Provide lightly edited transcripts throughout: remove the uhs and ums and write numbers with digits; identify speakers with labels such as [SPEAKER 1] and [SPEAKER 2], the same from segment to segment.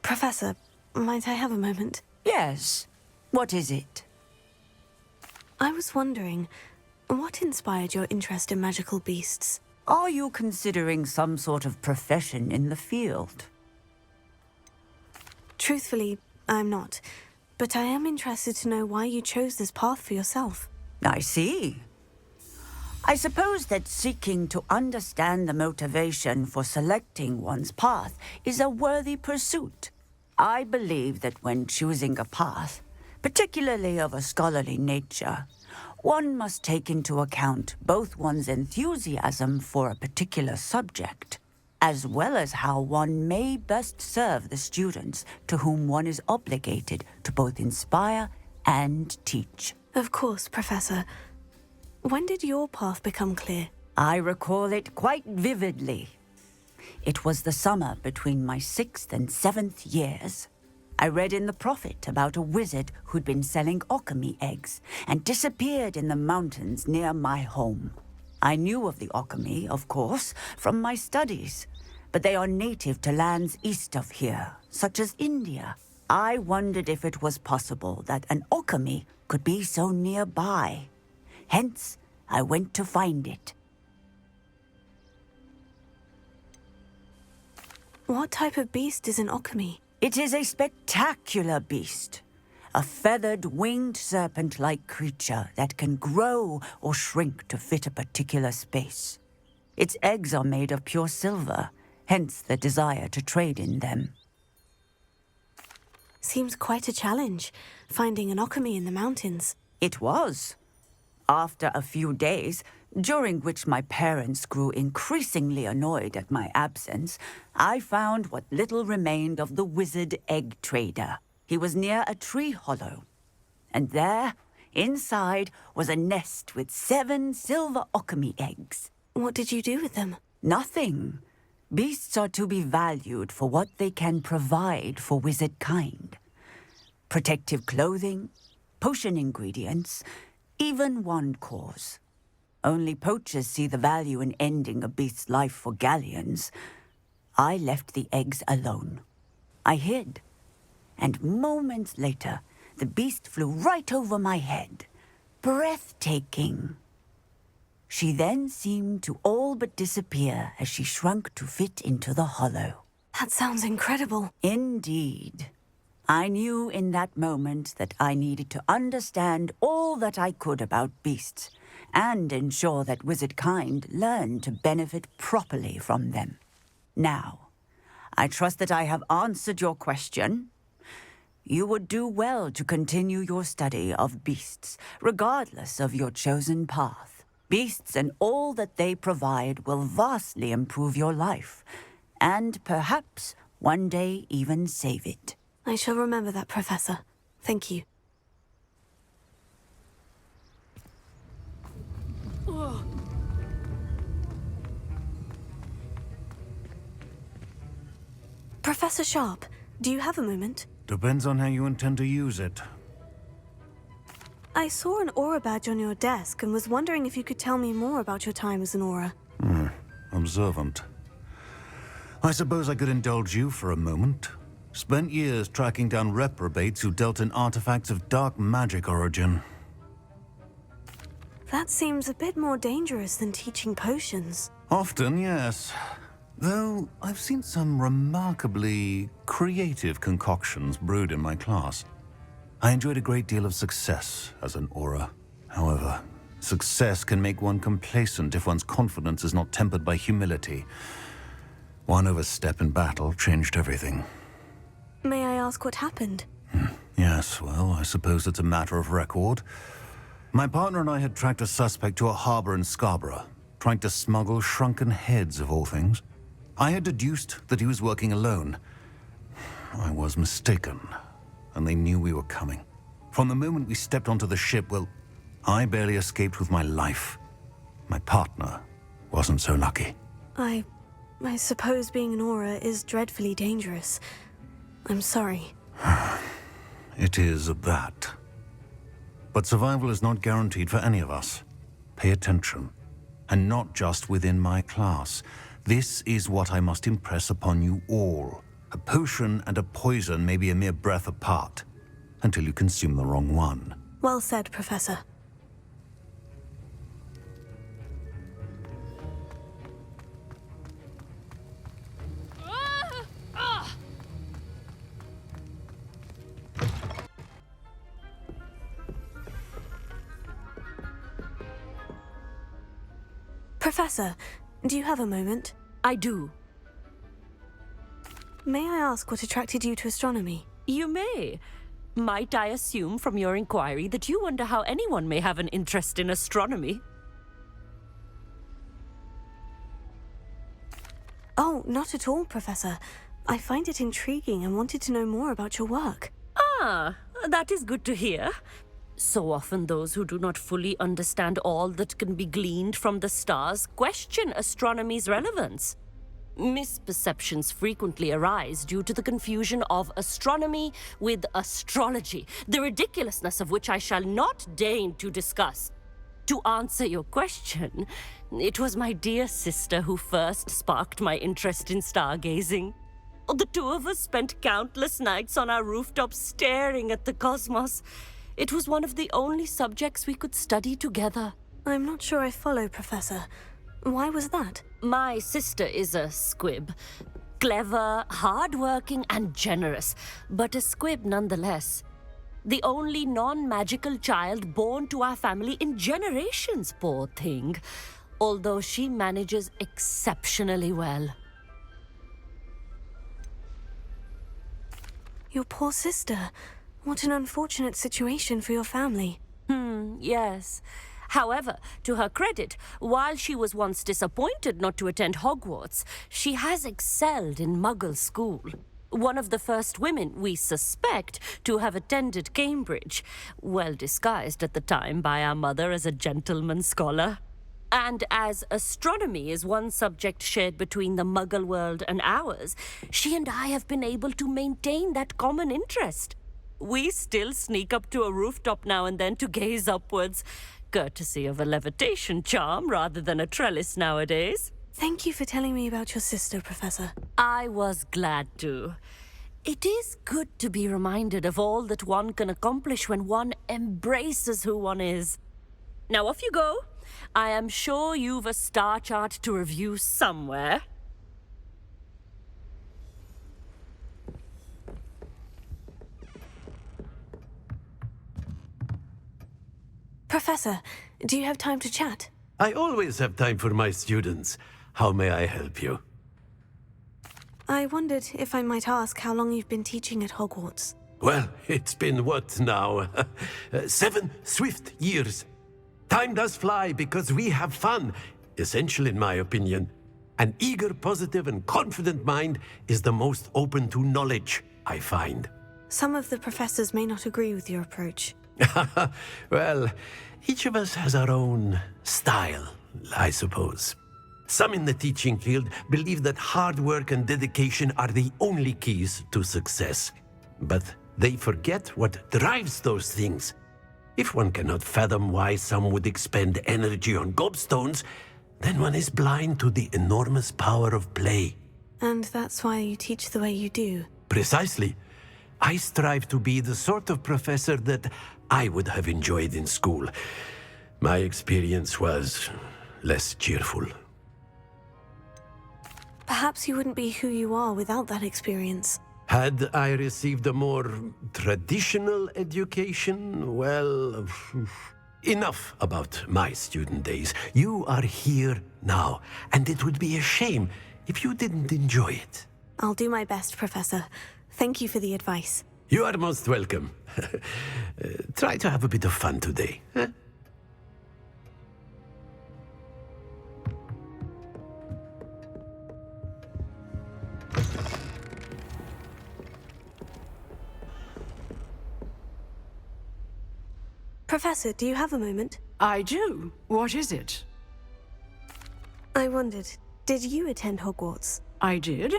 [SPEAKER 1] Professor, might I have a moment?
[SPEAKER 2] Yes. What is it?
[SPEAKER 1] I was wondering, what inspired your interest in magical beasts?
[SPEAKER 2] Are you considering some sort of profession in the field?
[SPEAKER 1] Truthfully, I'm not. But I am interested to know why you chose this path for yourself.
[SPEAKER 2] I see. I suppose that seeking to understand the motivation for selecting one's path is a worthy pursuit. I believe that when choosing a path, particularly of a scholarly nature, one must take into account both one's enthusiasm for a particular subject, as well as how one may best serve the students to whom one is obligated to both inspire and teach.
[SPEAKER 1] Of course, Professor. When did your path become clear?
[SPEAKER 2] I recall it quite vividly. It was the summer between my 6th and 7th years. I read in the Prophet about a wizard who'd been selling alchemy eggs and disappeared in the mountains near my home. I knew of the alchemy, of course, from my studies, but they are native to lands east of here, such as India. I wondered if it was possible that an alchemy could be so nearby. Hence, I went to find it.
[SPEAKER 1] What type of beast is an alchemy?
[SPEAKER 2] It is a spectacular beast. A feathered, winged serpent-like creature that can grow or shrink to fit a particular space. Its eggs are made of pure silver, hence the desire to trade in them.
[SPEAKER 1] Seems quite a challenge, finding an alchemy in the mountains.
[SPEAKER 2] It was. After a few days, during which my parents grew increasingly annoyed at my absence, I found what little remained of the wizard egg trader. He was near a tree hollow, and there, inside, was a nest with 7 silver alchemy eggs.
[SPEAKER 1] What did you do with them?
[SPEAKER 2] Nothing. Beasts are to be valued for what they can provide for wizard kind. Protective clothing, potion ingredients, even wand cores. Only poachers see the value in ending a beast's life for galleons. I left the eggs alone. I hid, and moments later, the beast flew right over my head. Breathtaking. She then seemed to all but disappear as she shrunk to fit into the hollow.
[SPEAKER 1] That sounds incredible.
[SPEAKER 2] Indeed. I knew in that moment that I needed to understand all that I could about beasts and ensure that wizard kind learned to benefit properly from them. Now, I trust that I have answered your question. You would do well to continue your study of beasts, regardless of your chosen path. Beasts and all that they provide will vastly improve your life, and perhaps one day even save it.
[SPEAKER 1] I shall remember that, Professor. Thank you. Professor Sharp, do you have a moment?
[SPEAKER 3] Depends on how you intend to use it.
[SPEAKER 1] I saw an aura badge on your desk and was wondering if you could tell me more about your time as an aura.
[SPEAKER 3] Observant. I suppose I could indulge you for a moment. Spent years tracking down reprobates who dealt in artifacts of dark magic origin.
[SPEAKER 1] That seems a bit more dangerous than teaching potions.
[SPEAKER 3] Often, yes. Though I've seen some remarkably creative concoctions brewed in my class. I enjoyed a great deal of success as an aura. However, success can make one complacent if one's confidence is not tempered by humility. One overstep in battle changed everything.
[SPEAKER 1] May I ask what happened?
[SPEAKER 3] Yes, well, I suppose it's a matter of record. My partner and I had tracked a suspect to a harbor in Scarborough, trying to smuggle shrunken heads of all things. I had deduced that he was working alone. I was mistaken, and they knew we were coming. From the moment we stepped onto the ship, well, I barely escaped with my life. My partner wasn't so lucky.
[SPEAKER 1] I suppose being an aura is dreadfully dangerous. I'm sorry.
[SPEAKER 3] It is that. But survival is not guaranteed for any of us. Pay attention. And not just within my class. This is what I must impress upon you all. A potion and a poison may be a mere breath apart, until you consume the wrong one.
[SPEAKER 1] Well said, Professor. Professor, do you have a moment?
[SPEAKER 4] I do.
[SPEAKER 1] May I ask what attracted you to astronomy?
[SPEAKER 4] You may. Might I assume from your inquiry that you wonder how anyone may have an interest in astronomy?
[SPEAKER 1] Oh, not at all, Professor. I find it intriguing and wanted to know more about your work.
[SPEAKER 4] Ah, that is good to hear. So often those who do not fully understand all that can be gleaned from the stars question astronomy's relevance. Misperceptions frequently arise due to the confusion of astronomy with astrology, the ridiculousness of which I shall not deign to discuss. To answer your question, it was my dear sister who first sparked my interest in stargazing. The two of us spent countless nights on our rooftop staring at the cosmos. It was one of the only subjects we could study together.
[SPEAKER 1] I'm not sure I follow, Professor. Why was that?
[SPEAKER 4] My sister is a squib. Clever, hardworking, and generous, but a squib nonetheless. The only non-magical child born to our family in generations, poor thing. Although she manages exceptionally well.
[SPEAKER 1] Your poor sister. What an unfortunate situation for your family.
[SPEAKER 4] Yes. However, to her credit, while she was once disappointed not to attend Hogwarts, she has excelled in Muggle school. One of the first women, we suspect, to have attended Cambridge, well disguised at the time by our mother as a gentleman scholar. And as astronomy is one subject shared between the Muggle world and ours, she and I have been able to maintain that common interest. We still sneak up to a rooftop now and then to gaze upwards, courtesy of a levitation charm rather than a trellis nowadays.
[SPEAKER 1] Thank you for telling me about your sister, Professor.
[SPEAKER 4] I was glad to. It is good to be reminded of all that one can accomplish when one embraces who one is. Now off you go. I am sure you've a star chart to review somewhere.
[SPEAKER 1] Professor, do you have time to chat?
[SPEAKER 5] I always have time for my students. How may I help you?
[SPEAKER 1] I wondered if I might ask how long you've been teaching at Hogwarts.
[SPEAKER 5] Well, it's been what now? 7 swift years. Time does fly because we have fun. Essential in my opinion. An eager, positive, and confident mind is the most open to knowledge, I find.
[SPEAKER 1] Some of the professors may not agree with your approach.
[SPEAKER 5] Well, each of us has our own style, I suppose. Some in the teaching field believe that hard work and dedication are the only keys to success. But they forget what drives those things. If one cannot fathom why some would expend energy on gobstones, then one is blind to the enormous power of play.
[SPEAKER 1] And that's why you teach the way you do.
[SPEAKER 5] Precisely. I strive to be the sort of professor that I would have enjoyed in school. My experience was less cheerful.
[SPEAKER 1] Perhaps you wouldn't be who you are without that experience.
[SPEAKER 5] Had I received a more traditional education, well, enough about my student days. You are here now, and it would be a shame if you didn't enjoy it.
[SPEAKER 1] I'll do my best, Professor. Thank you for the advice.
[SPEAKER 5] You are most welcome. Try to have a bit of fun today. Huh?
[SPEAKER 1] Professor, do you have a moment?
[SPEAKER 6] I do. What is it?
[SPEAKER 1] I wondered, did you attend Hogwarts?
[SPEAKER 6] I did.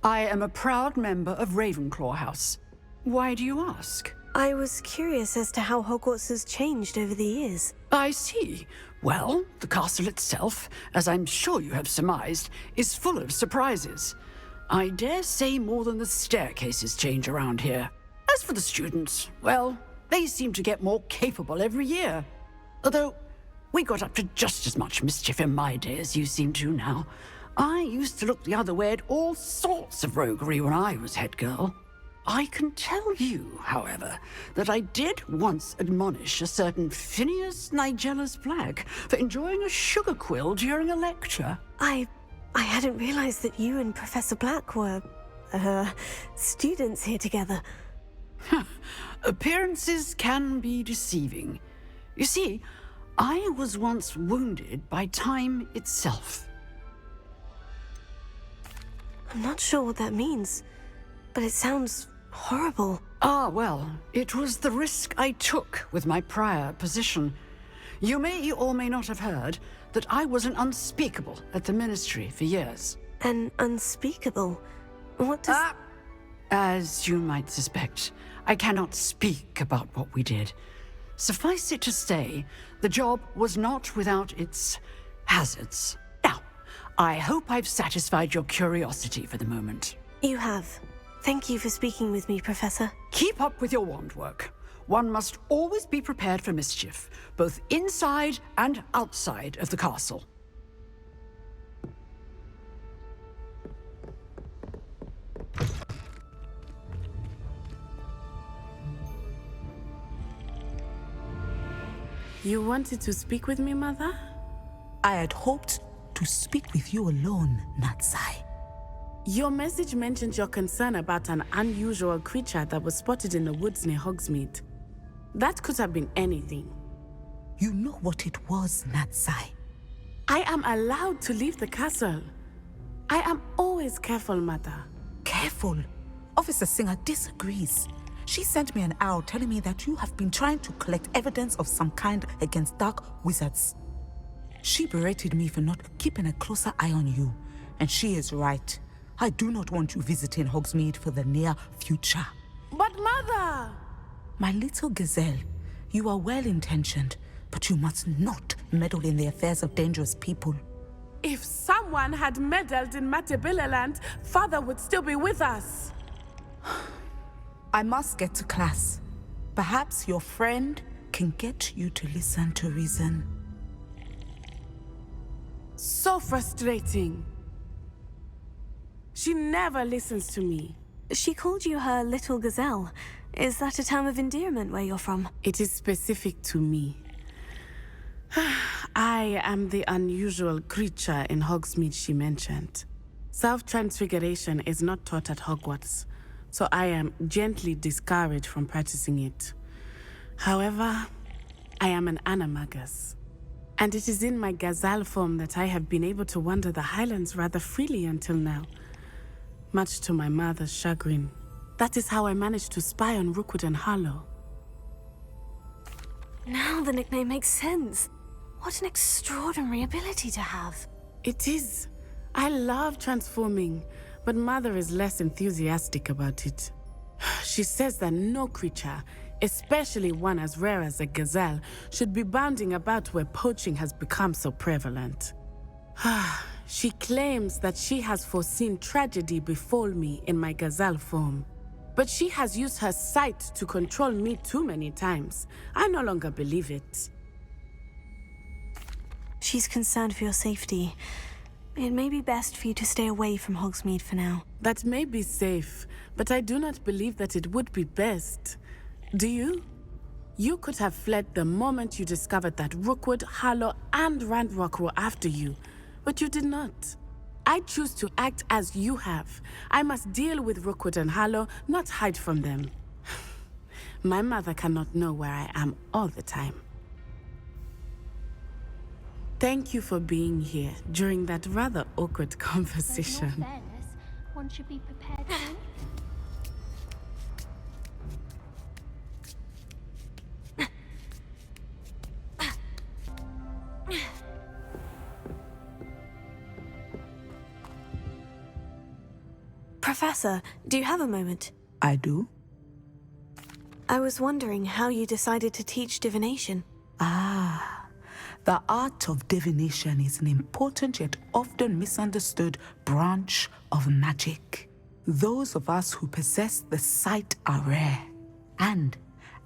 [SPEAKER 6] I am a proud member of Ravenclaw House. Why do you ask?
[SPEAKER 1] I was curious as to how Hogwarts has changed over the years.
[SPEAKER 6] I see. Well, the castle itself, as I'm sure you have surmised, is full of surprises. I dare say more than the staircases change around here. As for the students, well, they seem to get more capable every year. Although, we got up to just as much mischief in my day as you seem to now. I used to look the other way at all sorts of roguery when I was head girl. I can tell you, however, that I did once admonish a certain Phineas Nigella's Black for enjoying a sugar quill during a lecture.
[SPEAKER 1] I hadn't realized that you and Professor Black were, students here together.
[SPEAKER 6] Appearances can be deceiving. You see, I was once wounded by time itself.
[SPEAKER 1] I'm not sure what that means, but it sounds horrible.
[SPEAKER 6] Ah, well, it was the risk I took with my prior position. You may or may not have heard that I was an unspeakable at the Ministry for years.
[SPEAKER 1] An unspeakable? What does...
[SPEAKER 6] As you might suspect, I cannot speak about what we did. Suffice it to say, the job was not without its hazards. Now, I hope I've satisfied your curiosity for the moment.
[SPEAKER 1] You have. Thank you for speaking with me, Professor.
[SPEAKER 6] Keep up with your wand work. One must always be prepared for mischief, both inside and outside of the castle.
[SPEAKER 7] You wanted to speak with me, Mother?
[SPEAKER 8] I had hoped to speak with you alone, Natsai.
[SPEAKER 7] Your message mentioned your concern about an unusual creature that was spotted in the woods near Hogsmeade. That could have been anything.
[SPEAKER 8] You know what it was, Natsai.
[SPEAKER 7] I am allowed to leave the castle. I am always careful, Mother.
[SPEAKER 8] Careful. Officer Singer disagrees. She sent me an owl telling me that you have been trying to collect evidence of some kind against dark wizards. She berated me for not keeping a closer eye on you, and she is right. I do not want you visiting Hogsmeade for the near future.
[SPEAKER 7] But Mother!
[SPEAKER 8] My little gazelle, you are well-intentioned, but you must not meddle in the affairs of dangerous people.
[SPEAKER 7] If someone had meddled in Matabeleland, Father would still be with us.
[SPEAKER 8] I must get to class. Perhaps your friend can get you to listen to reason.
[SPEAKER 7] So frustrating. She never listens to me.
[SPEAKER 1] She called you her little gazelle. Is that a term of endearment where you're from?
[SPEAKER 7] It is specific to me. I am the unusual creature in Hogsmeade she mentioned. Self-transfiguration is not taught at Hogwarts, so I am gently discouraged from practicing it. However, I am an animagus, and it is in my gazelle form that I have been able to wander the Highlands rather freely until now, much to my mother's chagrin. That is how I managed to spy on Rookwood and Harlow.
[SPEAKER 1] Now the nickname makes sense. What an extraordinary ability to have.
[SPEAKER 7] It is. I love transforming, but Mother is less enthusiastic about it. She says that no creature, especially one as rare as a gazelle, should be bounding about where poaching has become so prevalent. She claims that she has foreseen tragedy befall me in my gazelle form. But she has used her sight to control me too many times. I no longer believe it.
[SPEAKER 1] She's concerned for your safety. It may be best for you to stay away from Hogsmeade for now.
[SPEAKER 7] That may be safe, but I do not believe that it would be best. Do you? You could have fled the moment you discovered that Rookwood, Harlow, and Ranrock were after you, but you did not. I choose to act as you have. I must deal with Rookwood and Harlow, not hide from them. My mother cannot know where I am all the time. Thank you for being here during that rather awkward conversation.
[SPEAKER 9] In all fairness, one should be prepared for anything.
[SPEAKER 1] Professor, do you have a moment?
[SPEAKER 8] I do?
[SPEAKER 1] I was wondering how you decided to teach divination.
[SPEAKER 8] Ah, The art of divination is an important yet often misunderstood branch of magic. Those of us who possess the sight are rare, and,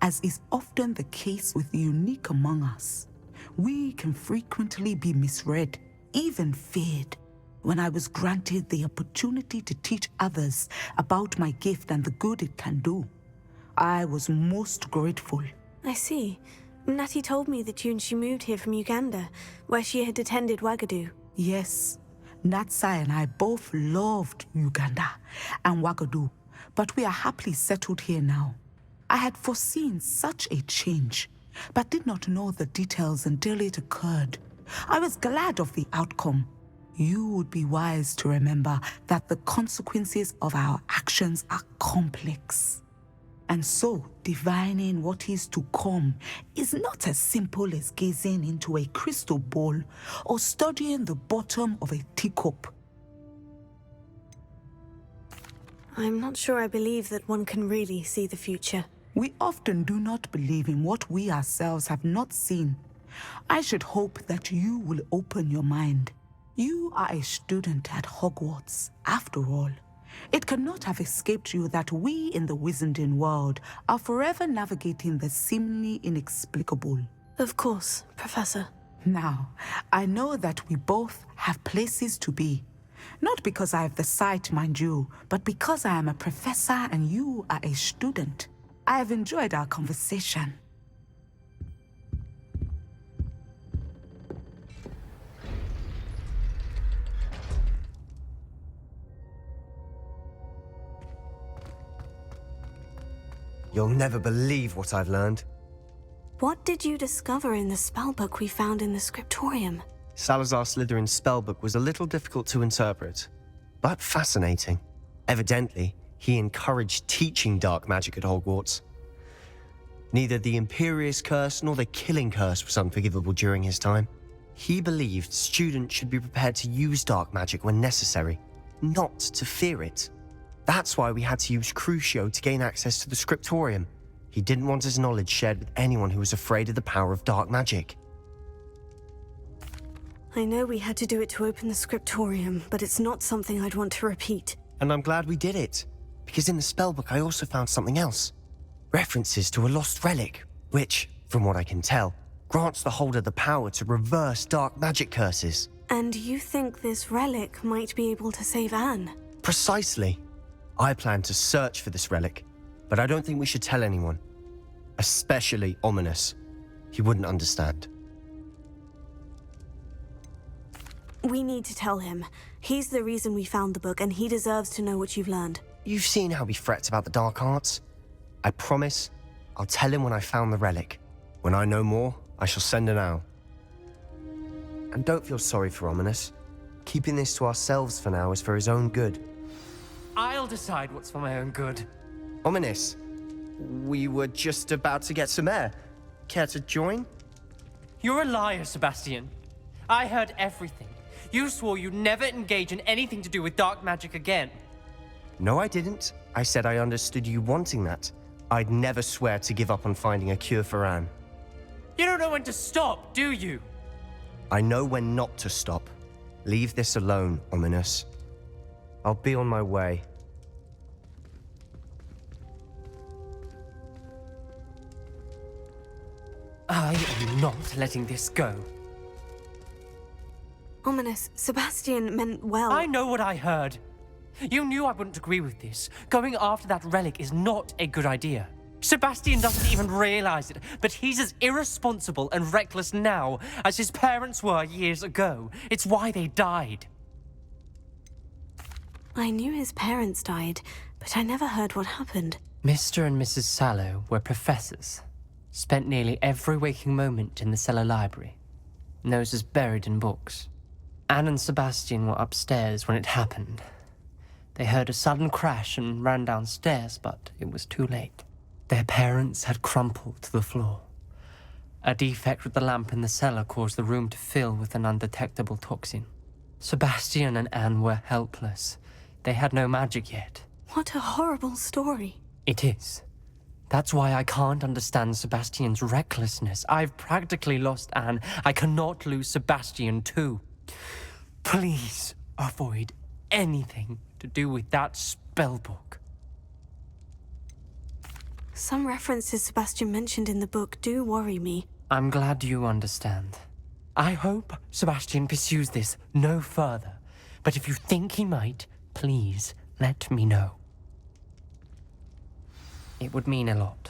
[SPEAKER 8] as is often the case with the unique among us, we can frequently be misread, even feared. When I was granted the opportunity to teach others about my gift and the good it can do, I was most grateful.
[SPEAKER 1] I see. Natty told me that you and she moved here from Uganda, where she had attended Wagadu.
[SPEAKER 8] Yes, Natsai and I both loved Uganda and Wagadu, but we are happily settled here now. I had foreseen such a change, but did not know the details until it occurred. I was glad of the outcome. You would be wise to remember that the consequences of our actions are complex. And so, divining what is to come is not as simple as gazing into a crystal ball or studying the bottom of a teacup.
[SPEAKER 1] I'm not sure I believe that one can really see the future.
[SPEAKER 8] We often do not believe in what we ourselves have not seen. I should hope that you will open your mind. You are a student at Hogwarts, after all. It cannot have escaped you that we in the Wizarding world are forever navigating the seemingly inexplicable.
[SPEAKER 1] Of course, Professor.
[SPEAKER 8] Now, I know that we both have places to be. Not because I have the sight, mind you, but because I am a professor and you are a student. I have enjoyed our conversation.
[SPEAKER 10] You'll never believe what I've learned.
[SPEAKER 1] What did you discover in the spellbook we found in the scriptorium?
[SPEAKER 10] Salazar Slytherin's spellbook was a little difficult to interpret, but fascinating. Evidently, he encouraged teaching dark magic at Hogwarts. Neither the Imperious Curse nor the Killing Curse was unforgivable during his time. He believed students should be prepared to use dark magic when necessary, not to fear it. That's why we had to use Crucio to gain access to the scriptorium. He didn't want his knowledge shared with anyone who was afraid of the power of dark magic.
[SPEAKER 1] I know we had to do it to open the scriptorium, but it's not something I'd want to repeat.
[SPEAKER 10] And I'm glad we did it, because in the spellbook I also found something else. References to a lost relic, which, from what I can tell, grants the holder the power to reverse dark magic curses.
[SPEAKER 1] And you think this relic might be able to save Anne?
[SPEAKER 10] Precisely. I plan to search for this relic, but I don't think we should tell anyone. Especially Ominous. He wouldn't understand.
[SPEAKER 1] We need to tell him. He's the reason we found the book, and he deserves to know what you've learned.
[SPEAKER 10] You've seen how he frets about the dark arts. I promise, I'll tell him when I found the relic. When I know more, I shall send an owl. And don't feel sorry for Ominous. Keeping this to ourselves for now is for his own good.
[SPEAKER 11] I'll decide what's for my own good.
[SPEAKER 10] Ominous, we were just about to get some air. Care to join?
[SPEAKER 11] You're a liar, Sebastian. I heard everything. You swore you'd never engage in anything to do with dark magic again.
[SPEAKER 10] No, I didn't. I said I understood you wanting that. I'd never swear to give up on finding a cure for Anne.
[SPEAKER 11] You don't know when to stop, do you?
[SPEAKER 10] I know when not to stop. Leave this alone, Ominous. I'll be on my way.
[SPEAKER 11] I am not letting this go.
[SPEAKER 1] Ominous, Sebastian meant well.
[SPEAKER 11] I know what I heard. You knew I wouldn't agree with this. Going after that relic is not a good idea. Sebastian doesn't even realize it, but he's as irresponsible and reckless now as his parents were years ago. It's why they died.
[SPEAKER 1] I knew his parents died, but I never heard what happened.
[SPEAKER 11] Mr. and Mrs. Sallow were professors. Spent nearly every waking moment in the cellar library. Noses buried in books. Anne and Sebastian were upstairs when it happened. They heard a sudden crash and ran downstairs, but it was too late. Their parents had crumpled to the floor. A defect with the lamp in the cellar caused the room to fill with an undetectable toxin. Sebastian and Anne were helpless. They had no magic yet.
[SPEAKER 1] What a horrible story.
[SPEAKER 11] It is. That's why I can't understand Sebastian's recklessness. I've practically lost Anne. I cannot lose Sebastian too. Please avoid anything to do with that spellbook.
[SPEAKER 1] Some references Sebastian mentioned in the book do worry me.
[SPEAKER 11] I'm glad you understand. I hope Sebastian pursues this no further. But if you think he might, please let me know. It would mean a lot.